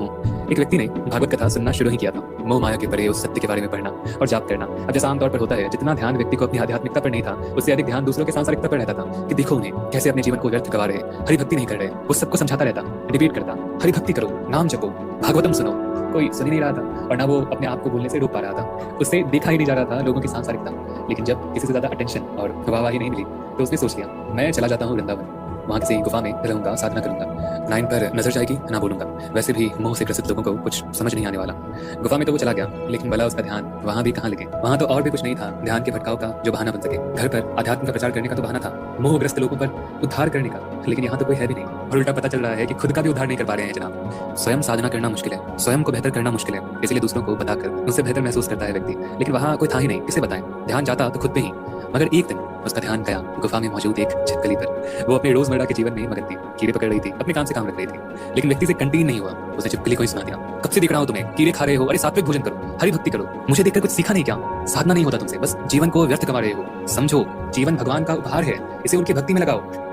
हूँ। एक व्यक्ति ने भागवत कथा सुनना शुरू ही किया था। मोह माया के परे उस सत्य के बारे में पढ़ना और जाप करना। अब जैसा आमतौर पर होता है, जितना ध्यान व्यक्ति को अपनी आध्यात्मिकता पर नहीं था, उससे अधिक ध्यान दूसरों के सांसारिकता पर रहता था कि देखो उन्हें कैसे अपने जीवन को व्यर्थ गवा रहे, हरि भक्ति नहीं कर रहे। वो सबको समझाता रहता, रिपीट करता, हरि भक्ति करो, नाम जपो, भागवतम सुनो। कोई सुन ही नहीं रहा था और ना वो अपने आप को बोलने से रोक पा रहा था। उससे देखा ही नहीं जा रहा था लोगों की सांसारिकता। लेकिन जब किसी से ज्यादा अटेंशन और वाहवाही नहीं मिली तो उसने सोच लिया, मैं चला जाता हूँ वृंदावन, वहाँ किसी गुफा में रहूंगा, साधना करूंगा, ना इन पर नजर जाएगी ना बोलूंगा। वैसे भी मोह से ग्रसित लोगों को कुछ समझ नहीं आने वाला। गुफा में तो वो चला गया, लेकिन भला उसका ध्यान वहां भी कहाँ लगे। वहां तो और भी कुछ नहीं था ध्यान के भटकाव का जो बहाना बन सके। घर पर अध्यात्म का प्रचार करने का तो बहाना था, मोहग्रस्त लोगों पर उद्धार करने का, लेकिन यहाँ तो कोई है भी नहीं। और उल्टा पता चल रहा है कि खुद का भी उद्धार नहीं कर पा रहे हैं जनाब। स्वयं साधना करना मुश्किल है, स्वयं को बेहतर करना मुश्किल है, इसलिए दूसरों को बताकर उससे बेहतर महसूस करता है व्यक्ति। लेकिन वहाँ कोई था ही नहीं, किसे बताएं। ध्यान जाता तो खुद पे ही। मगर एक दिन उसका ध्यान गया गुफा में मौजूद एक छिपकली पर। वो अपने रोजमर्रा के जीवन में मगन थी, कीड़े पकड़ रही थी, अपने काम से काम रख रही थी। लेकिन व्यक्ति से कंटीन नहीं हुआ। उसने छिपकली को ही सुना दिया, कब से दिख रहा हूं तुम्हें, कीड़े खा रहे हो, अरे सात्विक भोजन करो, हरि भक्ति करो। मुझे देखकर कुछ सीखा नहीं क्या? साधना नहीं होता तुमसे, बस जीवन को व्यर्थ गंवा रहे हो। समझो, जीवन भगवान का उपहार है, इसे उनकी भक्ति में लगाओ।